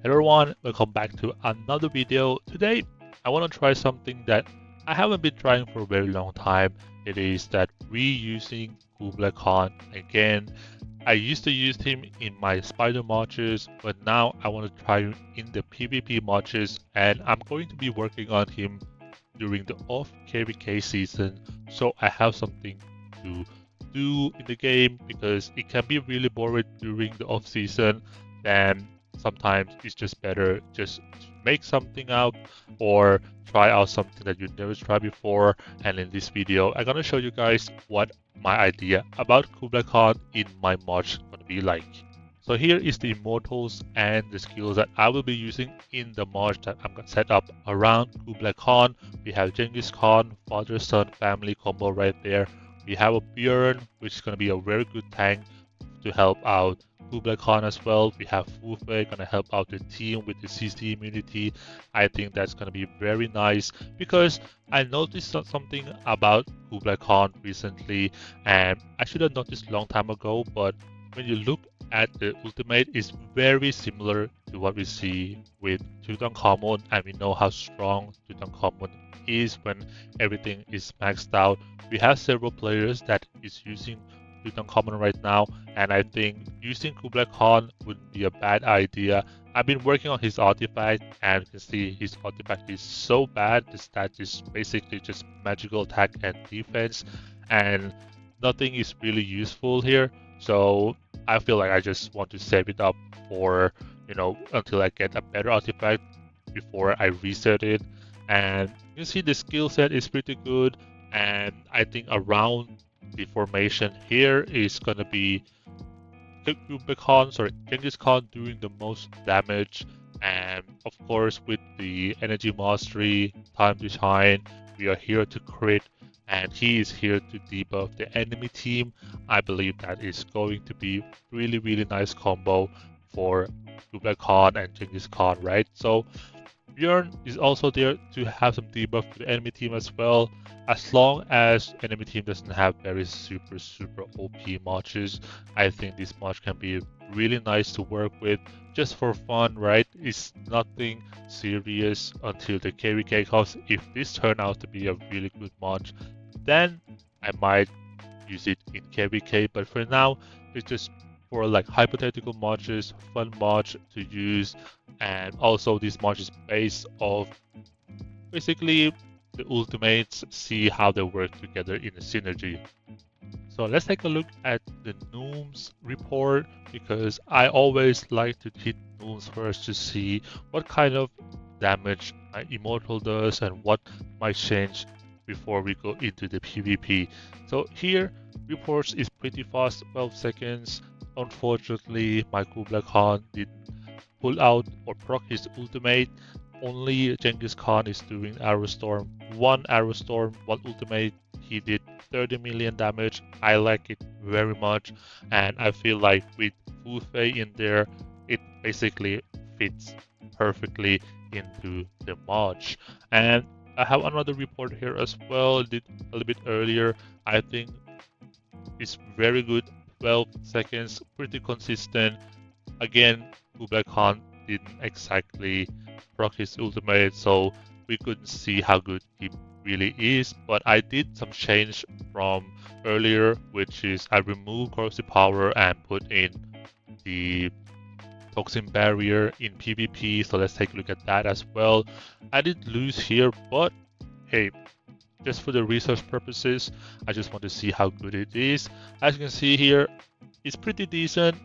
Hello everyone, welcome back to another video. Today, I want to try something that I haven't been trying for a very long time. It is that reusing Kubla again. I used to use him in my spider matches, but now I want to try him in the PvP matches, and I'm going to be working on him during the off KVK season, so I have something to do in the game because it can be really boring during the off season. And sometimes it's just better just to make something out or try out something that you never tried before. And in this video, I'm gonna show you guys what my idea about Kubla Khan in my match gonna be like. So here is the immortals and the skills that I will be using in the match that I'm gonna set up around Kubla Khan. We have Genghis Khan, father son family combo right there. We have a Bjorn, which is gonna be a very good tank to help out Kubla Khan as well. We have Fu Fei gonna help out the team with the CC immunity. I think that's gonna be very nice because I noticed something about Kubla Khan recently, and I should have noticed a long time ago. But when you look at the ultimate, it's very similar to what we see with Tutankhamun, and we know how strong Tutankhamun is when everything is maxed out. We have several players that is using Tutankhamun right now, and I think using Kubla Khan wouldn't be a bad idea. I've been working on his artifact, and you can see his artifact is so bad. The stat is basically just magical attack and defense, and nothing is really useful here. So I feel like I just want to save it up for, until I get a better artifact before I reset it. And you see the skill set is pretty good, and I think around the formation here is gonna be Genghis Khan doing the most damage, and of course with the energy mastery, time to shine, we are here to crit, and he is here to debuff the enemy team. I believe that is going to be really nice combo for Kubla Khan and Genghis Khan, right? So Bjorn is also there to have some debuff to the enemy team as well. As long as enemy team doesn't have very super OP matches, I think this match can be really nice to work with just for fun, right? It's nothing serious until the KVK comes. If this turn out to be a really good match, then I might use it in KVK, but for now, it's just for like hypothetical matches, fun match to use, and also this match is based off basically the ultimates, see how they work together in a synergy. So let's take a look at the Nooms report because I always like to hit Nooms first to see what kind of damage my Immortal does and what might change before we go into the PvP. So here, reports is pretty fast, 12 seconds. Unfortunately, my Kubla Khan didn't pull out or proc his ultimate. Only Genghis Khan is doing Arrow Storm. One Arrow Storm, one ultimate. He did 30 million damage. I like it very much, and I feel like with Fu Fei in there, it basically fits perfectly into the match. And I have another report here as well. Did a little bit earlier. I think it's very good. 12 seconds, pretty consistent. Again, Kubla Khan didn't exactly proc his ultimate, so we couldn't see how good he really is. But I did some change from earlier, which is I removed corrosive power and put in the toxin barrier in PvP. So let's take a look at that as well. I did lose here, but hey, just for the research purposes, I just want to see how good it is. As you can see here, it's pretty decent.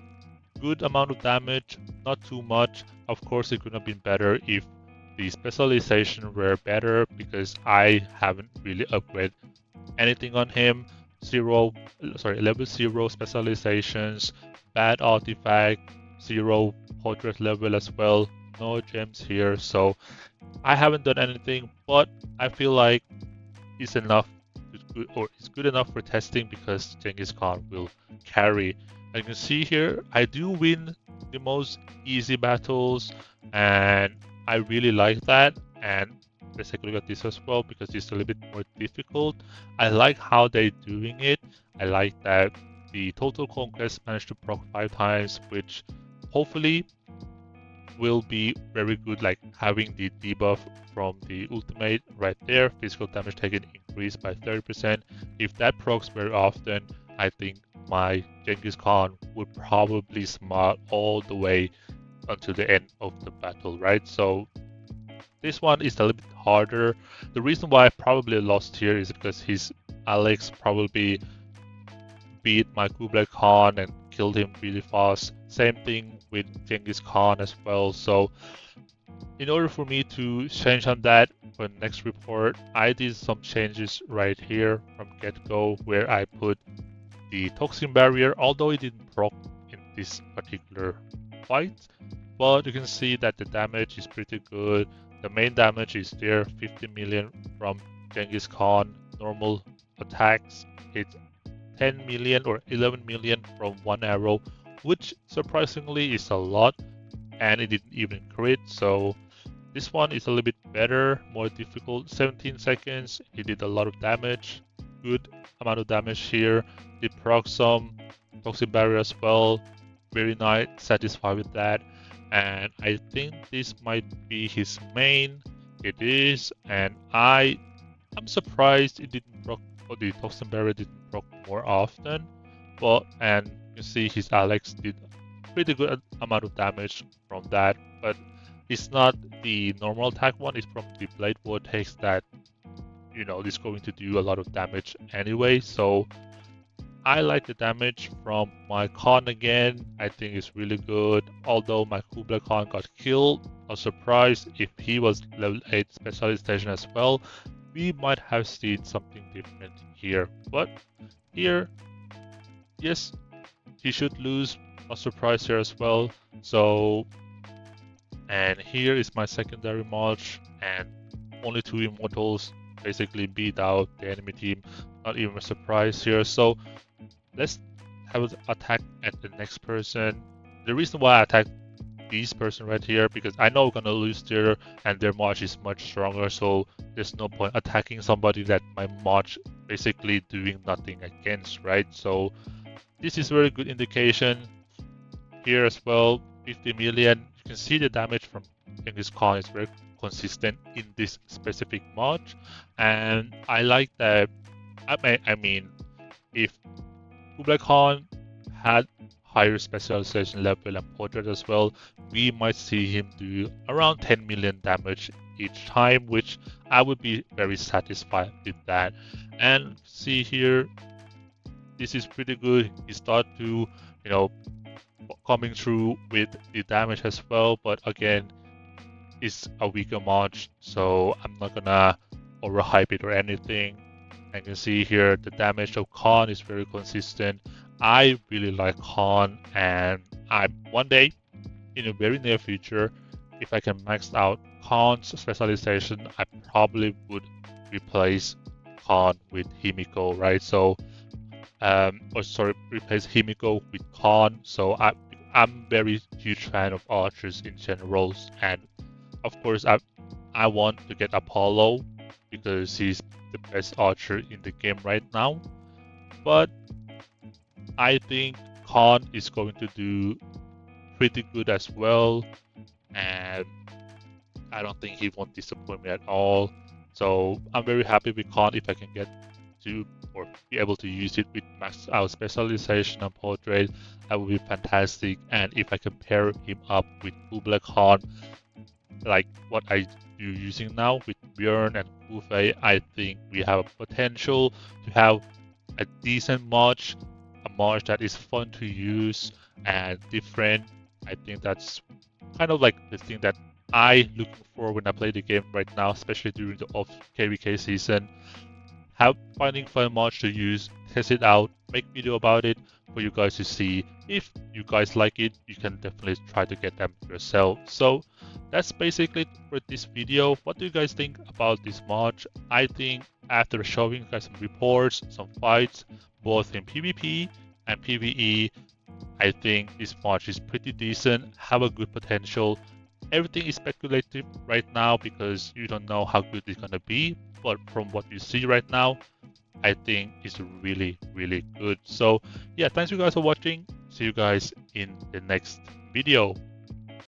Good amount of damage, not too much. Of course, it could have been better if the specialization were better because I haven't really upgraded anything on him. Level 0 specializations, bad artifact, 0 portrait level as well. No gems here, so I haven't done anything, but I feel like it's enough it's good enough for testing because Genghis Khan will carry. As you can see here, I do win the most easy battles, and I really like that. And let's take a look at this as well because it's a little bit more difficult. I like how they're doing it. I like that the total conquest managed to proc 5 times, which hopefully will be very good, like having the debuff from the ultimate right there. Physical damage taken increased by 30%. If that procs very often, I think my Genghis Khan would probably smart all the way until the end of the battle, right? So this one is a little bit harder. The reason why I probably lost here is because his Alex probably beat my Kubla Khan and killed him really fast. Same thing with Genghis Khan as well. So in order for me to change on that for the next report, I did some changes right here from get-go where I put the toxin barrier, although it didn't proc in this particular fight. But you can see that the damage is pretty good. The main damage is there, 50 million from Genghis Khan. Normal attacks, it's 10 million or 11 million from one arrow, which surprisingly is a lot, and it didn't even crit. So this one is a little bit better, more difficult. 17 seconds, he did a lot of damage, good amount of damage here. Did proc some toxic barrier as well, very nice, satisfied with that. And I think this might be his main. It is, and I'm surprised it didn't proc, or the toxin barrier didn't proc more often. But and you see his Alex did pretty good amount of damage from that, but it's not the normal attack one. It's from the blade vortex that is going to do a lot of damage anyway. So I like the damage from my Khan again. I think it's really good. Although my Kubla Khan got killed, I was surprised. If he was level 8 specialization as well, we might have seen something different here. But here, yes, he should lose. A surprise here as well. So, and here is my secondary march, and only 2 Immortals basically beat out the enemy team. Not even a surprise here. So let's have an attack at the next person. The reason why I attacked this person right here, because I know we're gonna lose there and their march is much stronger, so there's no point attacking somebody that my march basically doing nothing against, right? So this is very good indication here as well. 50 million. You can see the damage from Genghis Khan is very consistent in this specific march, and I like that. I mean, if Kubla Khan had higher specialization level and portrait as well, we might see him do around 10 million damage each time, which I would be very satisfied with that. And see here, this is pretty good. He start to, coming through with the damage as well, but again, it's a weaker march, so I'm not gonna overhype it or anything. And you can see here the damage of Khan is very consistent. I really like Khan, and one day in a very near future, if I can max out Khan's specialization, I probably would replace Khan with Himiko, right? So replace Himiko with Khan. So I'm very huge fan of archers in general, and of course I want to get Apollo because he's the best archer in the game right now. But I think Khan is going to do pretty good as well, and I don't think he won't disappoint me at all. So I'm very happy with Khan if I can get to or be able to use it with max out specialization and portrait. That would be fantastic. And if I can pair him up with Kubla Khan, like what I do using now with Björn and Ufei, I think we have a potential to have a decent march, a march that is fun to use and different. I think that's kind of like the thing that I looking for when I play the game right now, especially during the off KVK season. Finding fun march to use, test it out, make video about it for you guys to see. If you guys like it, you can definitely try to get them yourself. So that's basically it for this video. What do you guys think about this march? I think after showing you guys some reports, some fights, both in PvP and PvE, I think this march is pretty decent, have a good potential. Everything is speculative right now because you don't know how good it's gonna be, but from what you see right now, I think it's really, really good. So yeah, thanks you guys for watching. See you guys in the next video.